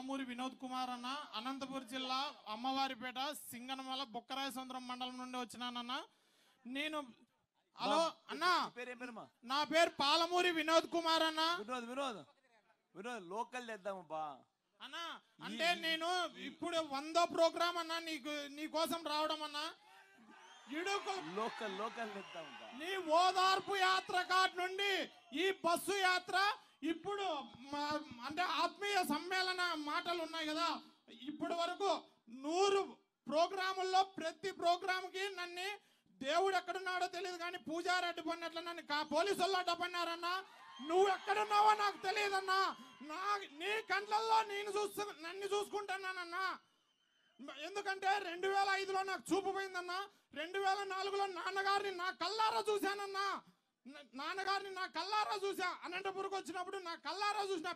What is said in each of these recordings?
పాలమూరి వినోద్ కుమార్ అన్న, అనంతపురం జిల్లా అమ్మవారిపేట సింగనమల బొక్కరాయ సముద్రం మండలం నుండి వచ్చినానన్న. నేను హలో అన్న, నా పేరు పాలమూరి వినోద్ కుమార్ అన్న. వినోద్ లోకల్ చేద్దామబ్బా అన్న. అంటే నేను ఇప్పుడు 100వ ప్రోగ్రామ్ అన్న నీ కోసం రావడం అన్న. లోకల్ నీ ఓదార్పు యాత్ర కాటి నుండి ఈ బస్సు యాత్ర ఇప్పుడు అంటే ఆత్మీయ సమ్మేళన మాటలు ఉన్నాయి కదా, ఇప్పటి వరకు 100 ప్రోగ్రాముల్లో ప్రతి ప్రోగ్రామ్కి నన్ను దేవుడు ఎక్కడున్నాడో తెలియదు కానీ పూజారి అడ్డుపడినట్లు నన్ను పోలీసు వాళ్ళు అడ్డుపడినారన్నా. నువ్వు ఎక్కడున్నావో నాకు తెలియదన్నా. నీ కంట్లల్లో నన్ను చూసుకుంటున్నానన్నా. ఎందుకంటే 2005లో నాకు చూపు పోయిందన్నా. 2004లో నాన్నగారిని నా కల్లారా చూశానన్నా. నాన్నగారిని నా కల్లారా చూసా. అనంతపురంకి వచ్చినప్పుడు నా కల్లారా చూసిన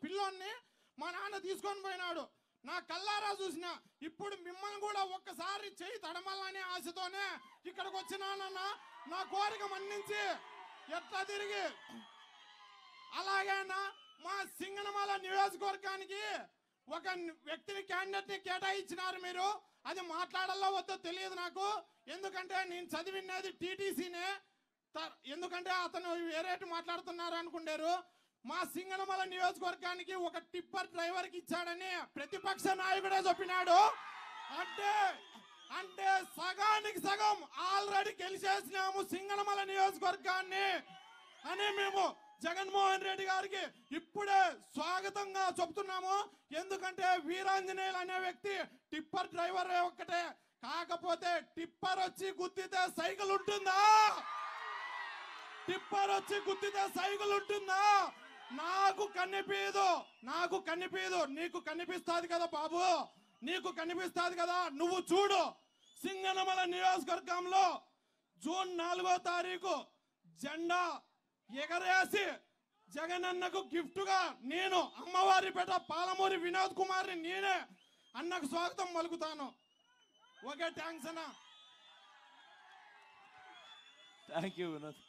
పిల్లోన్ని మా నాన్న తీసుకొని పోయినాడు. నా కల్లారా చూసిన. ఇప్పుడు మిమ్మల్ని కూడా ఒక్కసారి చేయి తడమల్లనే ఆశతోనే ఇక్కడికి వచ్చినానన్నా. నా కోరిక మన్నించి ఎట్లా తిరిగి అలాగేనా మా సింగనమల నియోజకవర్గానికి ఒక వ్యక్తిని క్యాండిడేట్ ని కేటాయించినారు మీరు. అది మాట్లాడాలో వద్దో తెలియదు నాకు. ఎందుకంటే నేను చదివినది టీటీసీనే. ఎందుకంటే అతను వేరేటి మాట్లాడుతున్నారు అనుకుంటారు. మా సింగనమల నియోజకవర్గానికి ఒక టిప్పర్ డ్రైవర్ కి ఇచ్చాడని ప్రతిపక్ష నాయకుడే చెప్పినాడు. అంటే సగానికి సగం ఆల్రెడీ గెలిచేసినాము సింగనమల నియోజకవర్గాన్ని అని మేము జగన్మోహన్ రెడ్డి గారికి ఇప్పుడే స్వాగతంగా చెప్తున్నాము. ఎందుకంటే వీరాంజనేయులు అనే వ్యక్తి టిప్పర్ డ్రైవర్ ఒక్కటే. కాకపోతే టిప్పర్ వచ్చి గుద్దితే సైకిల్ ఉంటుందా? టిప్పర్ వచ్చి గుద్దితే సైకిల్ ఉంటుందా? నాకు కనిపించదు. నీకు కనిపిస్తుంది కదా బాబు, నీకు కనిపిస్తుంది కదా. నువ్వు చూడు, సింగనమల నియోజకవర్గంలో జూన్ 4వ తారీఖు జెండా ఎగరేసి జగనన్నకు గిఫ్ట్ గా నేను అమ్మవారిపేట పాలమూరి వినోద్ కుమార్ని నేనే అన్నకు స్వాగతం పలుకుతాను. ఓకే, థ్యాంక్స్ అన్న. Thank you Vinod.